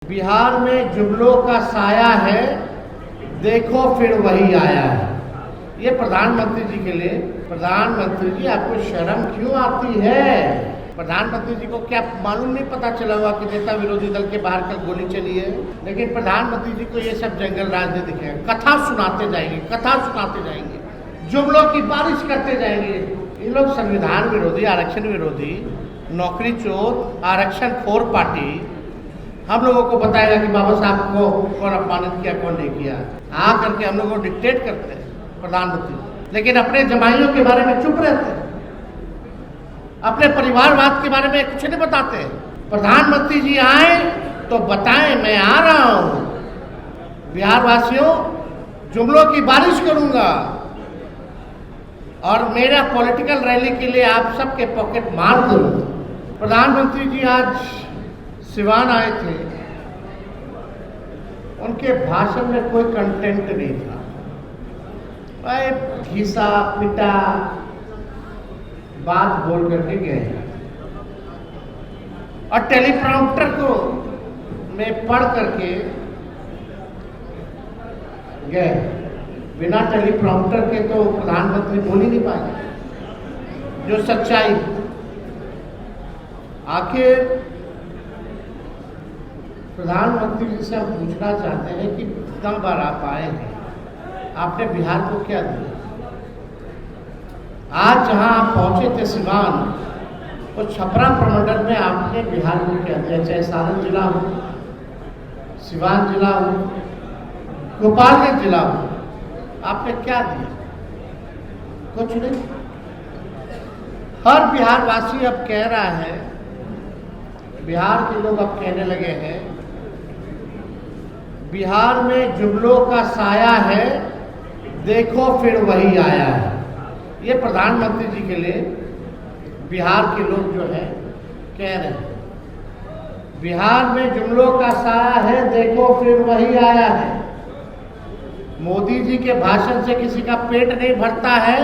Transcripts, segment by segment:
बिहार में जुमलों का साया है, देखो फिर वही आया है। ये प्रधानमंत्री जी के लिए। प्रधानमंत्री जी, आपको शर्म क्यों आती है? प्रधानमंत्री जी को क्या मालूम नहीं पता चला हुआ कि नेता विरोधी दल के बाहर कल गोली चली है? लेकिन प्रधानमंत्री जी को ये सब जंगल राज नहीं दिखेगा। कथा सुनाते जाएंगे, कथा सुनाते जाएंगे, जुमलों की बारिश करते जाएंगे। ये लोग संविधान विरोधी, आरक्षण विरोधी, नौकरी चोर, आरक्षण खोर पार्टी हम लोगों को बताएगा कि बाबा साहब को कौन अपमानित किया, कौन नहीं किया। आ करके हम लोगों को डिक्टेट करते हैं प्रधानमंत्री, लेकिन अपने जमाइयों के बारे में चुप रहते हैं, अपने परिवारवाद के बारे में कुछ नहीं बताते। प्रधानमंत्री जी आए तो बताएं, मैं आ रहा हूं, बिहार वासियों, जुमलों की बारिश करूंगा और मेरा पॉलिटिकल रैली के लिए आप सबके पॉकेट मार दूंगा। प्रधानमंत्री जी आज सिवान आए थे, उनके भाषण में कोई कंटेंट नहीं था, भाई घिसा पिटा बात बोल करके गए और टेलीप्रॉम्प्टर को में पढ़ करके गए। बिना टेलीप्रॉम्प्टर के तो प्रधानमंत्री बोल ही नहीं पाए। जो सच्चाई, आखिर प्रधानमंत्री जी से हम पूछना चाहते हैं कि इतना बार आप आए हैं, आपने बिहार को क्या दिया? आज जहां आप पहुंचे थे सिवान, तो छपरा प्रमंडल में आपने बिहार को क्या दिया? चाहे सारण जिला हो, सिवान जिला हो, गोपालगंज जिला हो, आपने क्या दिया? कुछ नहीं। हर बिहार वासी अब कह रहा है, बिहार के लोग अब कहने लगे हैं, बिहार में जुमलों का साया है, देखो फिर वही आया है। ये प्रधानमंत्री जी के लिए बिहार के लोग जो है कह रहे हैं, बिहार में जुमलों का साया है, देखो फिर वही आया है। मोदी जी के भाषण से किसी का पेट नहीं भरता है,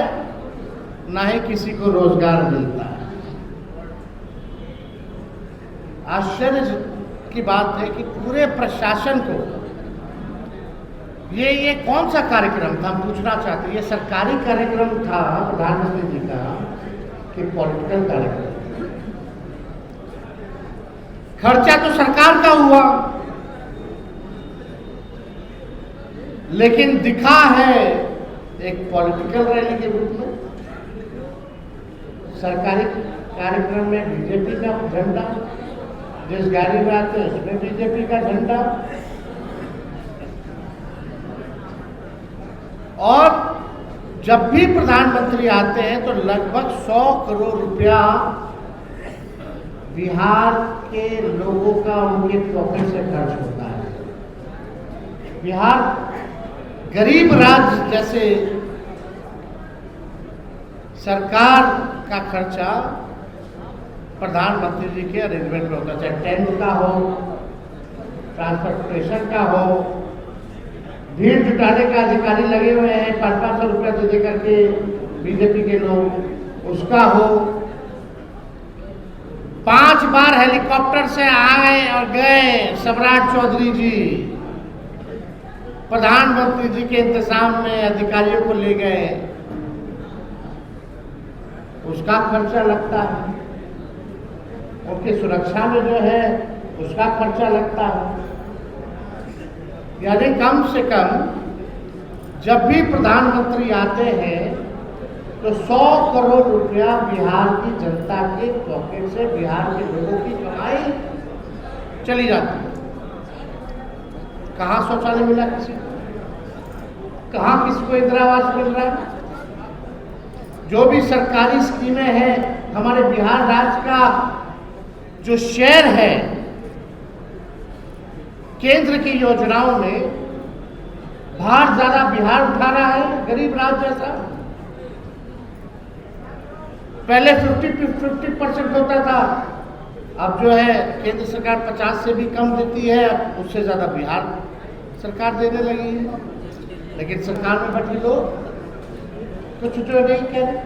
ना ही किसी को रोजगार मिलता है। आश्चर्य की बात है कि पूरे प्रशासन को ये कौन सा कार्यक्रम था, हम पूछना चाहते हैं। ये सरकारी कार्यक्रम था प्रधानमंत्री जी का कि पॉलिटिकल कार्यक्रम? खर्चा तो सरकार का हुआ, लेकिन दिखा है एक पॉलिटिकल रैली के रूप में। सरकारी कार्यक्रम में बीजेपी का झंडा, जिस गाड़ी में आते हैं उसमें बीजेपी का झंडा, और जब भी प्रधानमंत्री आते हैं तो लगभग 100 करोड़ रुपया बिहार के लोगों का उनके पॉकेट से खर्च होता है। बिहार गरीब राज्य जैसे सरकार का खर्चा प्रधानमंत्री जी के अरेंजमेंट में होता है, चाहे टेंट का हो, ट्रांसपोर्टेशन का हो, भीड़ जुटाने का अधिकारी लगे हुए हैं 500 रुपया दे करके बीजेपी के लोग, उसका हो। 5 बार हेलीकॉप्टर से आए और गए सम्राट चौधरी जी, प्रधानमंत्री जी के इंतजाम में अधिकारियों को ले गए, उसका खर्चा लगता है। उनकी सुरक्षा में जो है उसका खर्चा लगता है। यानी कम से कम जब भी प्रधानमंत्री आते हैं तो 100 करोड़ रुपया बिहार की जनता के पॉकेट से, बिहार के लोगों की कमाई चली जाती है। कहाँ शौचालय मिला किसी को? कहाँ किसी को इंदिरा आवास मिल रहा है? जो भी सरकारी स्कीमें हैं, हमारे बिहार राज्य का जो शेयर है केंद्र की योजनाओं में, भार ज्यादा बिहार उठा रहा है, गरीब राज्य जैसा। पहले 50% होता था, अब जो है केंद्र सरकार 50 से भी कम देती है, अब उससे ज्यादा बिहार सरकार देने लगी है। लेकिन सरकार में बैठे लोग कुछ जो नहीं कह रहे।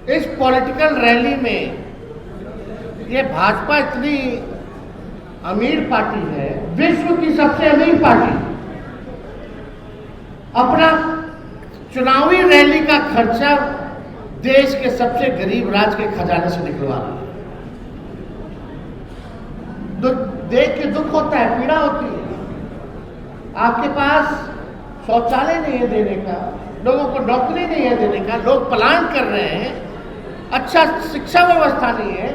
इस पॉलिटिकल रैली में ये भाजपा इतनी अमीर पार्टी है, विश्व की सबसे अमीर पार्टी, अपना चुनावी रैली का खर्चा देश के सबसे गरीब राज्य के खजाने से निकलवा रहा है। देख के दुख होता है, पीड़ा होती है। आपके पास शौचालय नहीं है देने का, लोगों को नौकरी नहीं है देने का, लोग पलायन कर रहे हैं, अच्छा शिक्षा व्यवस्था नहीं है,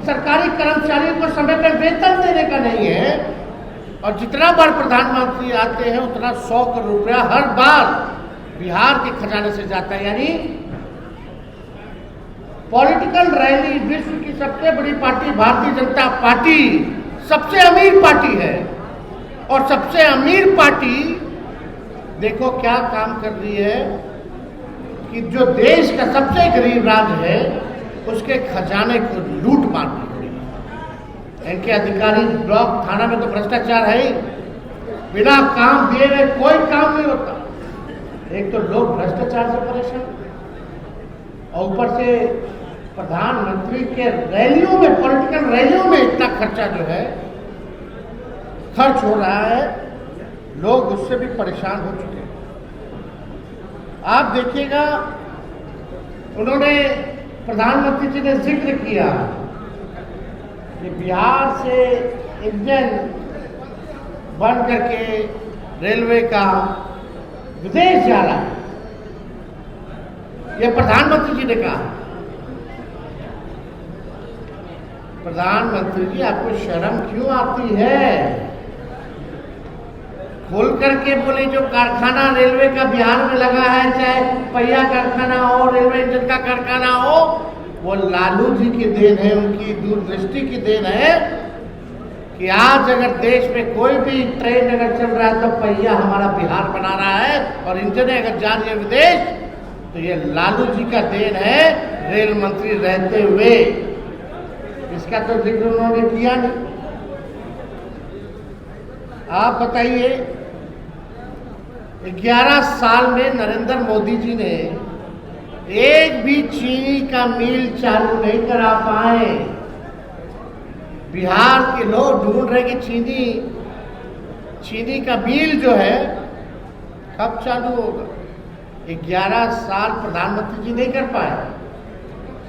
सरकारी कर्मचारियों को समय पर वेतन देने का नहीं है, और जितना बार प्रधानमंत्री आते हैं उतना 100 करोड़ रुपया हर बार बिहार के खजाने से जाता है। यानी पॉलिटिकल रैली, विश्व की सबसे बड़ी पार्टी भारतीय जनता पार्टी सबसे अमीर पार्टी है, और सबसे अमीर पार्टी देखो क्या काम कर रही है कि जो देश का सबसे गरीब राज्य है उसके खजाने को लूट मार दी। इनके अधिकारी ब्लॉक थाना में तो भ्रष्टाचार है ही, बिना काम दिए हुए कोई काम नहीं होता। एक तो लोग भ्रष्टाचार से परेशान, और ऊपर से प्रधानमंत्री के रैलियों में, पॉलिटिकल रैलियों में इतना खर्चा जो है खर्च हो रहा है, लोग उससे भी परेशान हो चुके हैं। आप देखिएगा, उन्होंने, प्रधानमंत्री जी ने जिक्र किया कि बिहार से इंजन बन करके रेलवे का विदेश जा रहा है, यह प्रधानमंत्री जी ने कहा। प्रधानमंत्री जी, आपको शर्म क्यों आती है? खोल करके बोले, जो कारखाना रेलवे का बिहार में लगा है, चाहे पहिया कारखाना हो, रेलवे इंजन का कारखाना हो, वो लालू जी की देन है, उनकी दूरदृष्टि की देन है कि आज अगर देश में कोई भी ट्रेन अगर चल रहा है तो पहिया हमारा बिहार बना रहा है, और इंजन अगर जा रही है विदेश तो ये लालू जी का देन है, रेल मंत्री रहते हुए। इसका तो जिक्र उन्होंने किया नहीं। आप बताइए, 11 साल में नरेंद्र मोदी जी ने एक भी चीनी का मिल चालू नहीं करा पाए। बिहार के लोग ढूंढ रहे कि चीनी का मिल जो है कब चालू होगा। 11 साल प्रधानमंत्री जी नहीं कर पाए,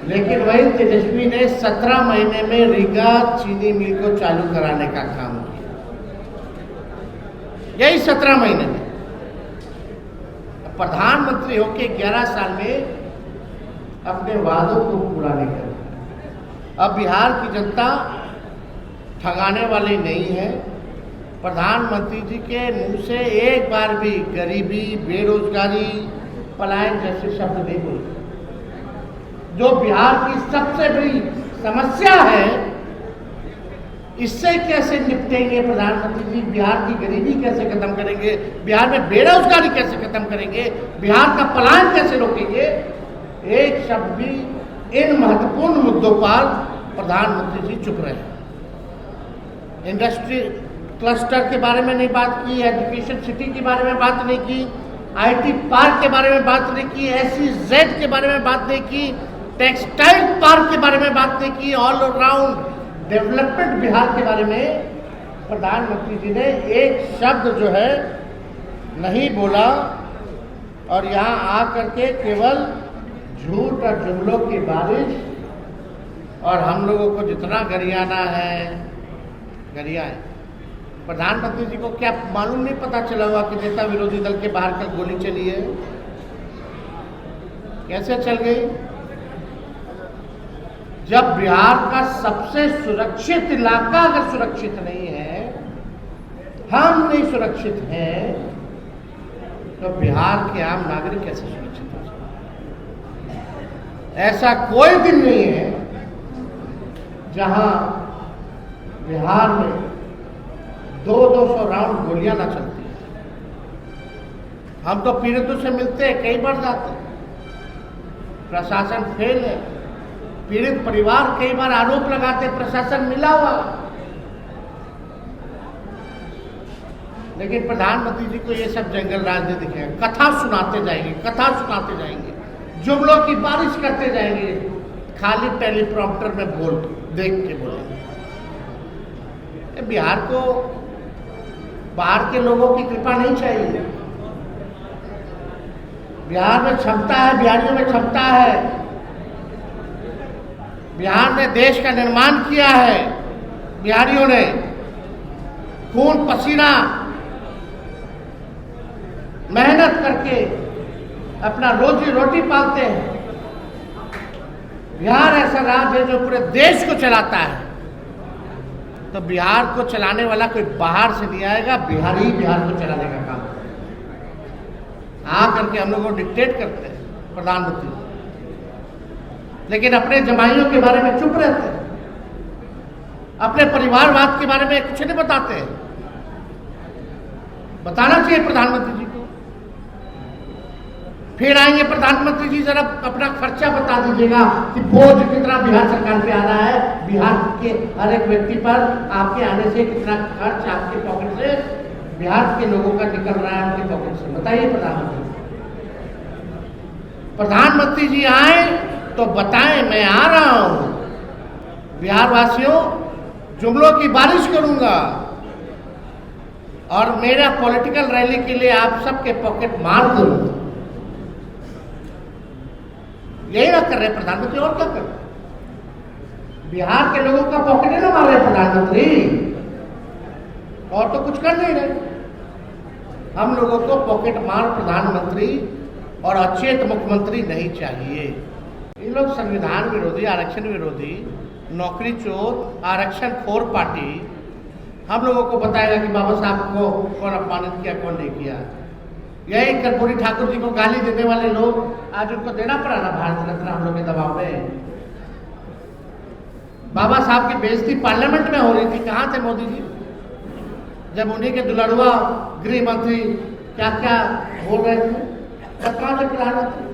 लेकिन वही तेजस्वी ने 17 महीने में रीगा चीनी मिल को चालू कराने का काम किया। यही 17 महीने में प्रधानमंत्री होके 11 साल में अपने वादों को पूरा नहीं कर। अब बिहार की जनता ठगाने वाली नहीं है। प्रधानमंत्री जी के मुंह से एक बार भी गरीबी, बेरोजगारी, पलायन जैसे शब्द नहीं बोले। जो बिहार की सबसे बड़ी समस्या है, इससे कैसे निपटेंगे प्रधानमंत्री जी? बिहार की गरीबी कैसे खत्म करेंगे? बिहार में बेरोजगारी कैसे खत्म करेंगे? बिहार का पलायन कैसे रोकेंगे? एक शब्द भी इन महत्वपूर्ण मुद्दों पर प्रधानमंत्री जी चुप रहे। इंडस्ट्री क्लस्टर के बारे में नहीं बात की, एजुकेशन सिटी के बारे में बात नहीं की, आईटी पार्क के बारे में बात नहीं की, SEZ के बारे में बात नहीं की, टेक्सटाइल पार्क के बारे में बात नहीं की, ऑल अराउंड डेवलपमेंट बिहार के बारे में प्रधानमंत्री जी ने एक शब्द जो है नहीं बोला। और यहाँ आकर के केवल झूठ और जुमलों की बारिश, और हम लोगों को जितना गरियाना है गरियाए। प्रधानमंत्री जी को क्या मालूम नहीं पता चला हुआ कि नेता विरोधी दल के बाहर कल गोली चली है? कैसे चल गई? जब बिहार का सबसे सुरक्षित इलाका अगर सुरक्षित नहीं है, हम नहीं सुरक्षित हैं, तो बिहार के आम नागरिक कैसे सुरक्षित हो सकते हैं? ऐसा कोई दिन नहीं है जहां बिहार में 200 राउंड गोलियां ना चलती है। हम तो पीड़ितों से मिलते हैं, कई बार जाते हैं, प्रशासन फेल है। पीड़ित परिवार कई बार आरोप लगाते प्रशासन मिला हुआ, लेकिन प्रधानमंत्री जी को ये सब जंगल राज नहीं दिखेगा। कथा सुनाते जाएंगे, कथा सुनाते जाएंगे, जुमलों की बारिश करते जाएंगे, खाली टेलीप्रॉम्प्टर में बोल देख के बोलेंगे। ये बिहार को बाहर के लोगों की कृपा नहीं चाहिए। बिहार में क्षमता है, बिहारियों में क्षमता है। बिहार ने देश का निर्माण किया है। बिहारियों ने खून पसीना मेहनत करके अपना रोजी रोटी पालते हैं। बिहार ऐसा राज्य है जो पूरे देश को चलाता है। तो बिहार को चलाने वाला कोई बाहर से नहीं आएगा, बिहार ही बिहार को चलाने का काम करता है। करके हम लोग को डिक्टेट करते हैं प्रधानमंत्री, लेकिन अपने जमाइयों के बारे में चुप रहते हैं, अपने परिवारवाद के बारे में कुछ नहीं बताते हैं। बताना चाहिए प्रधानमंत्री जी को। फिर आएंगे प्रधानमंत्री जी, जरा अपना खर्चा बता दीजिएगा कि बोझ कितना बिहार सरकार पे आ रहा है, बिहार के हर एक व्यक्ति पर आपके आने से कितना खर्च आपके पॉकेट से, बिहार के लोगों का निकल रहा है उनके पॉकेट से। बताइए प्रधानमंत्री। प्रधानमंत्री जी आए तो बताएं, मैं आ रहा हूं। बिहार वासियों, जुमलों की बारिश करूंगा और मेरा पॉलिटिकल रैली के लिए आप सबके पॉकेट मार दूंगा। यही ना कर रहे प्रधानमंत्री, और क्या कर रहे? बिहार के लोगों का पॉकेट ही ना मार रहे प्रधानमंत्री, और तो कुछ कर नहीं रहे। हम लोगों को पॉकेट मार प्रधानमंत्री और अचेत मुख्यमंत्री नहीं चाहिए। ये लोग संविधान विरोधी, आरक्षण विरोधी, नौकरी चोर, आरक्षण खोर पार्टी हम लोगों को बताएगा कि बाबा साहब को कौन अपमानित किया, कौन नहीं किया। यही कर्पूरी ठाकुर जी को गाली देने वाले लोग आज उनको देना पड़ा ना भारत रत्न हम लोग के दबाव में। बाबा साहब की बेइज्जती पार्लियामेंट में हो रही थी, कहाँ थे मोदी जी जब उन्हीं के दुलड़ुआ गृह मंत्री क्या क्या बोल रहे थे? कहाँ से प्रधानमंत्री?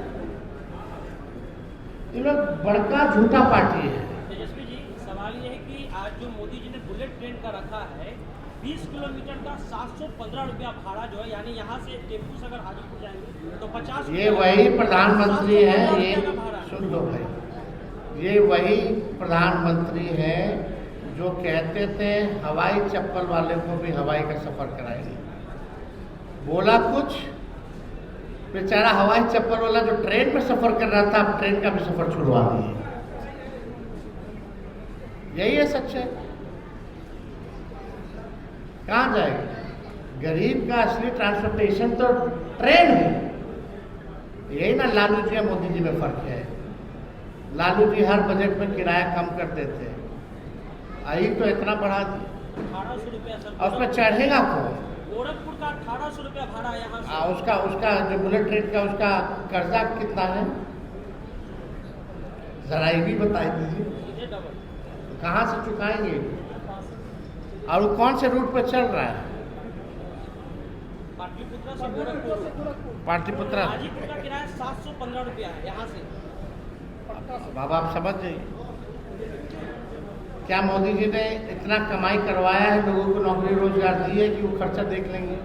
ये लोग बड़का झूठा पार्टी है। तेजस्वी जी, सवाल ये है कि आज जो मोदी जी ने बुलेट ट्रेन का रखा है, 20 किलोमीटर का 715 रुपया भाड़ा जो है, यानी यहाँ से टेम्पू से अगर हाजीपुर जाएंगे तो 50। ये वही प्रधानमंत्री है, ये सुन लो भाई, ये वही प्रधानमंत्री है जो कहते थे हवाई चप्पल वाले को भी हवाई का सफर कराएंगे। बोला कुछ, बेचारा हवाई चप्पल वाला जो ट्रेन में सफर कर रहा था, अब ट्रेन का भी सफर छुड़वा दिए। यही है सच्चाई। कहाँ जाएगा? गरीब का असली ट्रांसपोर्टेशन तो ट्रेन है। यही ना लालू जी और मोदी जी में फर्क है। लालू जी हर बजट में किराया कम करते थे, आई तो इतना बढ़ा दी। 1800 रुपया सर, और उसमें चढ़ेगा कौन? गोरखपुर का 1800 रुपया भाड़ा यहाँ से। उसका जो बुलेट ट्रेन का उसका कर्जा कितना है, जरा ये भी बता दीजिए। कहाँ से चुकाएंगे? और वो कौन से रूट पे चल रहा है? पाटलिपुत्रा से गोरखपुर। पाटलिपुत्रा। हाजीपुर का किराया 715 रुपया है यहाँ से। बाबा आप समझ जाइए, क्या मोदी जी ने इतना कमाई करवाया है, लोगों को नौकरी रोजगार दी है कि वो खर्चा देख लेंगे?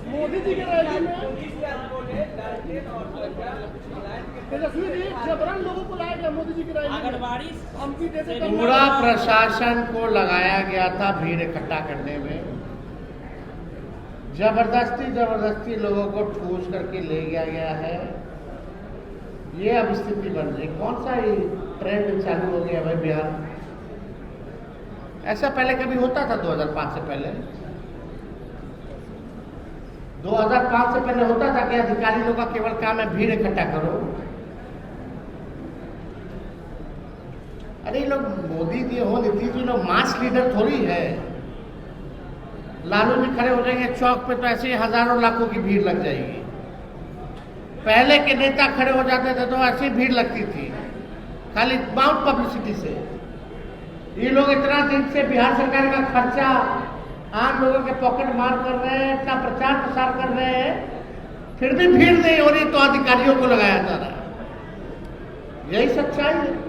मोदी जी के रैली में तेजस्वी जी जबरन लोगों को लाया गया। मोदी जी की रैली आंगनबाड़ी हमकी देते तो पूरा प्रशासन को लगाया गया था भीड़ इकट्ठा करने में। जबरदस्ती लोगों को ठूस करके ले गया है। ये अब स्थिति बन रही। कौन सा ये ट्रेंड चालू हो गया भाई बिहार? ऐसा पहले कभी होता था? 2005 से पहले 2005 से पहले होता था कि अधिकारी लोग का केवल काम है भीड़ इकट्ठा करो? अरे लोग मोदी जी हो, नीतीश जी लोग मास लीडर थोड़ी है। लालू जी खड़े हो जाएंगे चौक पे तो ऐसे ही हजारों लाखों की भीड़ लग जाएगी। पहले के नेता खड़े हो जाते थे तो ऐसी भीड़ लगती थी, खाली माउंट पब्लिसिटी से। ये लोग इतना दिन से बिहार सरकार का खर्चा आम लोगों के पॉकेट मार कर रहे हैं, इतना प्रचार प्रसार कर रहे हैं, फिर भी भीड़ नहीं हो रही तो अधिकारियों को लगाया जा रहा है। यही सच्चाई है।